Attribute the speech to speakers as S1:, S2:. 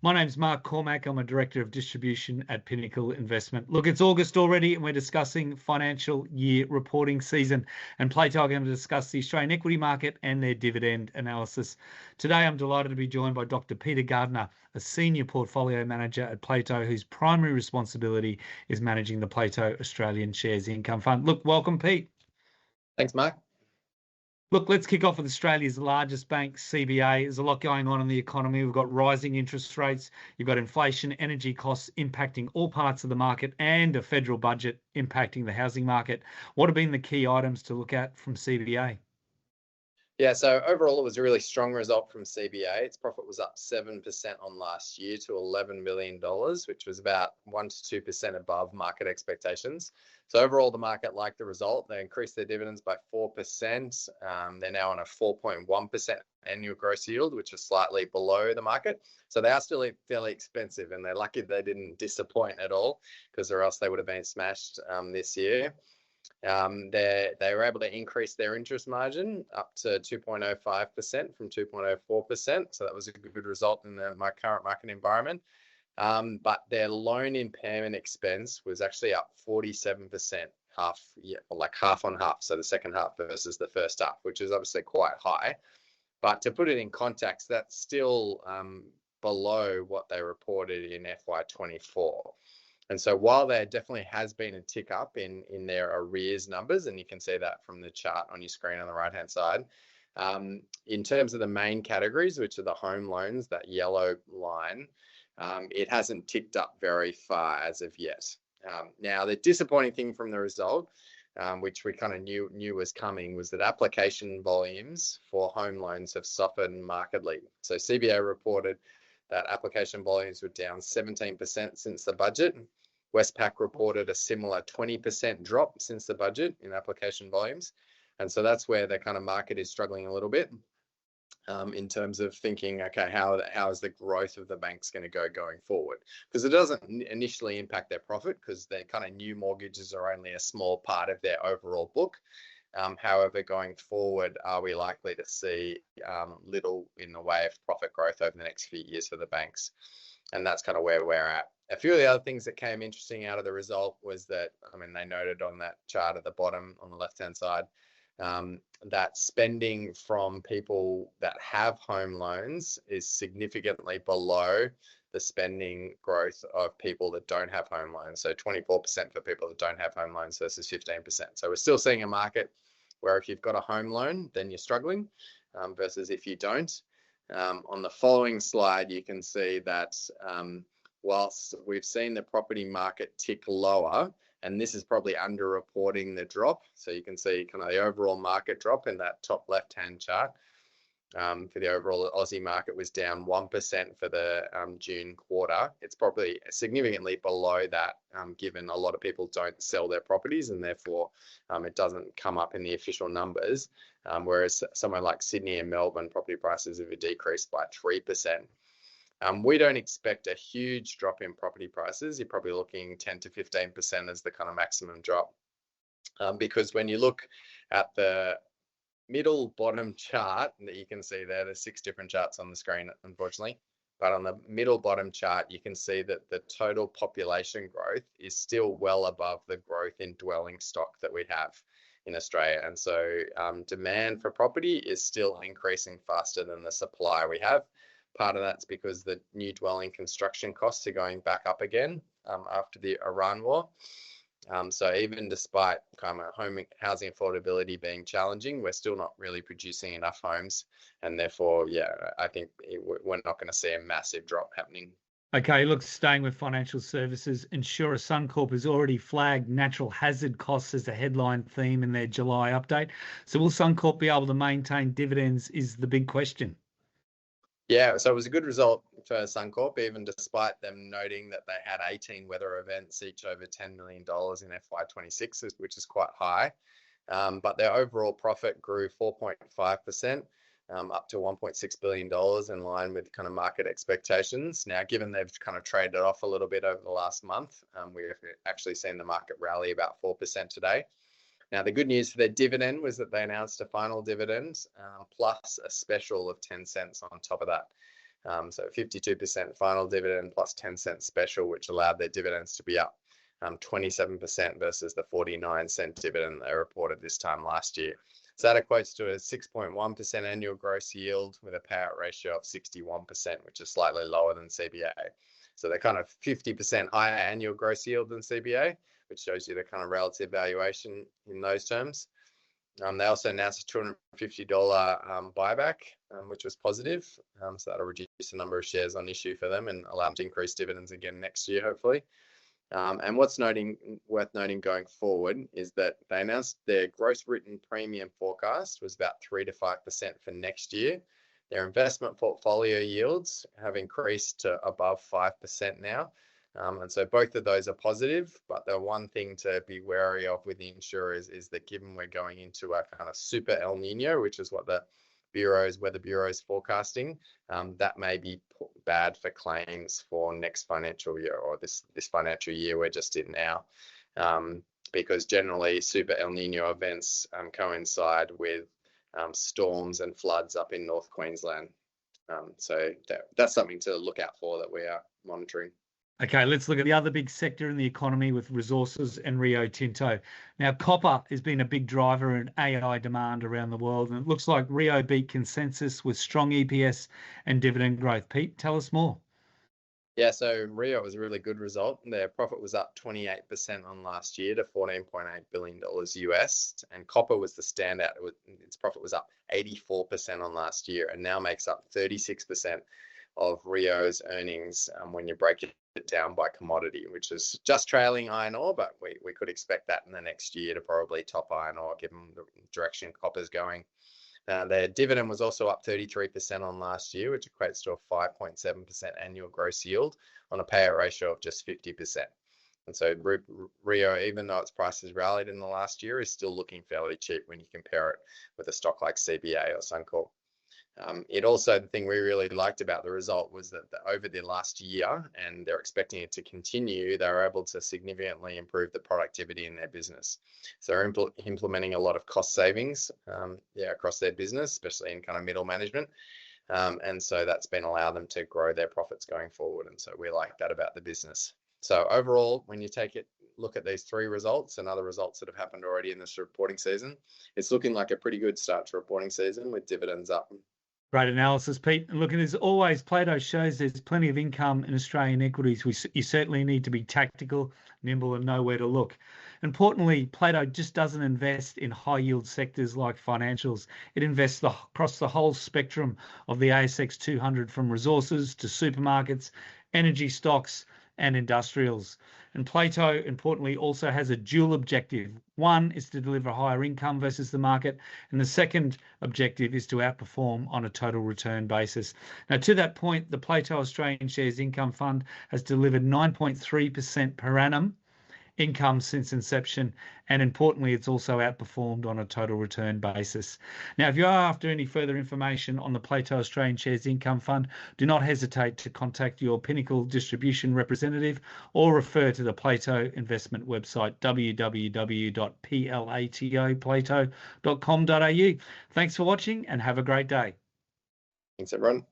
S1: My name's Mark Cormack. I'm a Director of Distribution at Pinnacle Investment. Look, it's August already and we're discussing financial year reporting season. And Plato are going to discuss the Australian equity market and their dividend analysis. Today, I'm delighted to be joined by Dr. Peter Gardner, a Senior Portfolio Manager at Plato, whose primary responsibility is managing the Plato Australian Shares Income Fund. Look, welcome, Pete.
S2: Thanks, Mark.
S1: Look, let's kick off with Australia's largest bank, CBA. There's a lot going on in the economy. We've got rising interest rates. You've got inflation, energy costs impacting all parts of the market, and a federal budget impacting the housing market. What have been the key items to look at from CBA?
S2: Yeah, so overall, it was a really strong result from CBA. Its profit was up 7% on last year to $11 million, which was about 1 to 2% above market expectations. So overall, the market liked the result. They increased their dividends by 4%. They're now on a 4.1% annual gross yield, which is slightly below the market. So they are still fairly expensive, and they're lucky they didn't disappoint at all, because or else they would have been smashed this year. They were able to increase their interest margin up to 2.05% from 2.04%. So that was a good result in my current market environment. But their loan impairment expense was actually up 47%, half on half. So the second half versus the first half, which is obviously quite high. But to put it in context, that's still below what they reported in FY24. And so while there definitely has been a tick up in their arrears numbers, and you can see that from the chart on your screen on the right-hand side, in terms of the main categories, which are the home loans, that yellow line, it hasn't ticked up very far as of yet. Now, the disappointing thing from the result, which we kind of knew was coming, was that application volumes for home loans have softened markedly. So CBA reported that application volumes were down 17% since the budget. Westpac reported a similar 20% drop since the budget in application volumes. And so that's where the kind of market is struggling a little bit in terms of thinking, okay, how is the growth of the banks going to go going forward? Because it doesn't initially impact their profit, because their kind of new mortgages are only a small part of their overall book. However, going forward, are we likely to see little in the way of profit growth over the next few years for the banks? And that's kind of where we're at. A few of the other things that came interesting out of the result was that, they noted on that chart at the bottom on the left-hand side, that spending from people that have home loans is significantly below the spending growth of people that don't have home loans. So 24% for people that don't have home loans versus 15%. So we're still seeing a market where if you've got a home loan, then you're struggling versus if you don't. On the following slide, you can see that whilst we've seen the property market tick lower, and this is probably underreporting the drop. So you can see kind of the overall market drop in that top left-hand chart. For the overall Aussie market was down 1% for the June quarter. It's probably significantly below that, given a lot of people don't sell their properties, and therefore it doesn't come up in the official numbers. Whereas somewhere like Sydney and Melbourne, property prices have decreased by 3%. We don't expect a huge drop in property prices. You're probably looking 10 to 15% as the kind of maximum drop. Because when you look at the middle bottom chart that you can see there's 6 different charts on the screen, unfortunately. But on the middle bottom chart, you can see that the total population growth is still well above the growth in dwelling stock that we have in Australia. And so demand for property is still increasing faster than the supply we have. Part of that's because the new dwelling construction costs are going back up again after the Iran war. So even despite kind of home housing affordability being challenging, we're still not really producing enough homes. And therefore, I think we're not going to see a massive drop happening.
S1: Okay, look, staying with financial services, insurer Suncorp has already flagged natural hazard costs as a headline theme in their July update. So will Suncorp be able to maintain dividends is the big question.
S2: Yeah, so it was a good result for Suncorp, even despite them noting that they had 18 weather events, each over $10 million in FY26, which is quite high. But their overall profit grew 4.5%, up to $1.6 billion, in line with kind of market expectations. Now, given they've kind of traded off a little bit over the last month, we've actually seen the market rally about 4% today. Now, the good news for their dividend was that they announced a final dividend plus a special of 10 cents on top of that. So 52% final dividend plus 10-cent special, which allowed their dividends to be up 27% versus the 49-cent dividend they reported this time last year. So that equates to a 6.1% annual gross yield with a payout ratio of 61%, which is slightly lower than CBA. So they're kind of 50% higher annual gross yield than CBA, which shows you the kind of relative valuation in those terms. They also announced a $250 buyback, which was positive. So that'll reduce the number of shares on issue for them and allow them to increase dividends again next year, hopefully. And what's worth noting going forward is that they announced their gross written premium forecast was about 3 to 5% for next year. Their investment portfolio yields have increased to above 5% now. And so both of those are positive, but the one thing to be wary of with the insurers is that given we're going into a kind of super El Nino, which is what the Weather Bureau is forecasting, that may be bad for claims for next financial year or this financial year we're just in now, because generally super El Nino events coincide with storms and floods up in North Queensland. So that's something to look out for that we are monitoring.
S1: Okay, let's look at the other big sector in the economy with resources and Rio Tinto. Now, copper has been a big driver in AI demand around the world, and it looks like Rio beat consensus with strong EPS and dividend growth. Pete, tell us more.
S2: Yeah, so Rio was a really good result. Their profit was up 28% on last year to $14.8 billion US, and copper was the standout. Its profit was up 84% on last year and now makes up 36% of Rio's earnings when you break it down by commodity, which is just trailing iron ore, but we could expect that in the next year to probably top iron ore given the direction copper's going. Their dividend was also up 33% on last year, which equates to a 5.7% annual gross yield on a payout ratio of just 50%. And so Rio, even though its price has rallied in the last year, is still looking fairly cheap when you compare it with a stock like CBA or Suncorp. The thing we really liked about the result was that over the last year, and they're expecting it to continue, they were able to significantly improve the productivity in their business. So they're implementing a lot of cost savings across their business, especially in kind of middle management. And so that's been allowed them to grow their profits going forward. And so we like that about the business. So overall, when you look at these three results and other results that have happened already in this reporting season, it's looking like a pretty good start to reporting season with dividends up.
S1: Great analysis, Pete. And look, as always, Plato shows there's plenty of income in Australian equities. You certainly need to be tactical, nimble, and know where to look. Importantly, Plato just doesn't invest in high-yield sectors like financials. It invests across the whole spectrum of the ASX 200, from resources to supermarkets, energy stocks, and industrials. And Plato, importantly, also has a dual objective. One is to deliver higher income versus the market, and the second objective is to outperform on a total return basis. Now, to that point, the Plato Australian Shares Income Fund has delivered 9.3% per annum income since inception, and importantly, it's also outperformed on a total return basis. Now, if you are after any further information on the Plato Australian Shares Income Fund, do not hesitate to contact your Pinnacle distribution representative or refer to the Plato investment website, www.platoplato.com.au. Thanks for watching and have a great day.
S2: Thanks, everyone.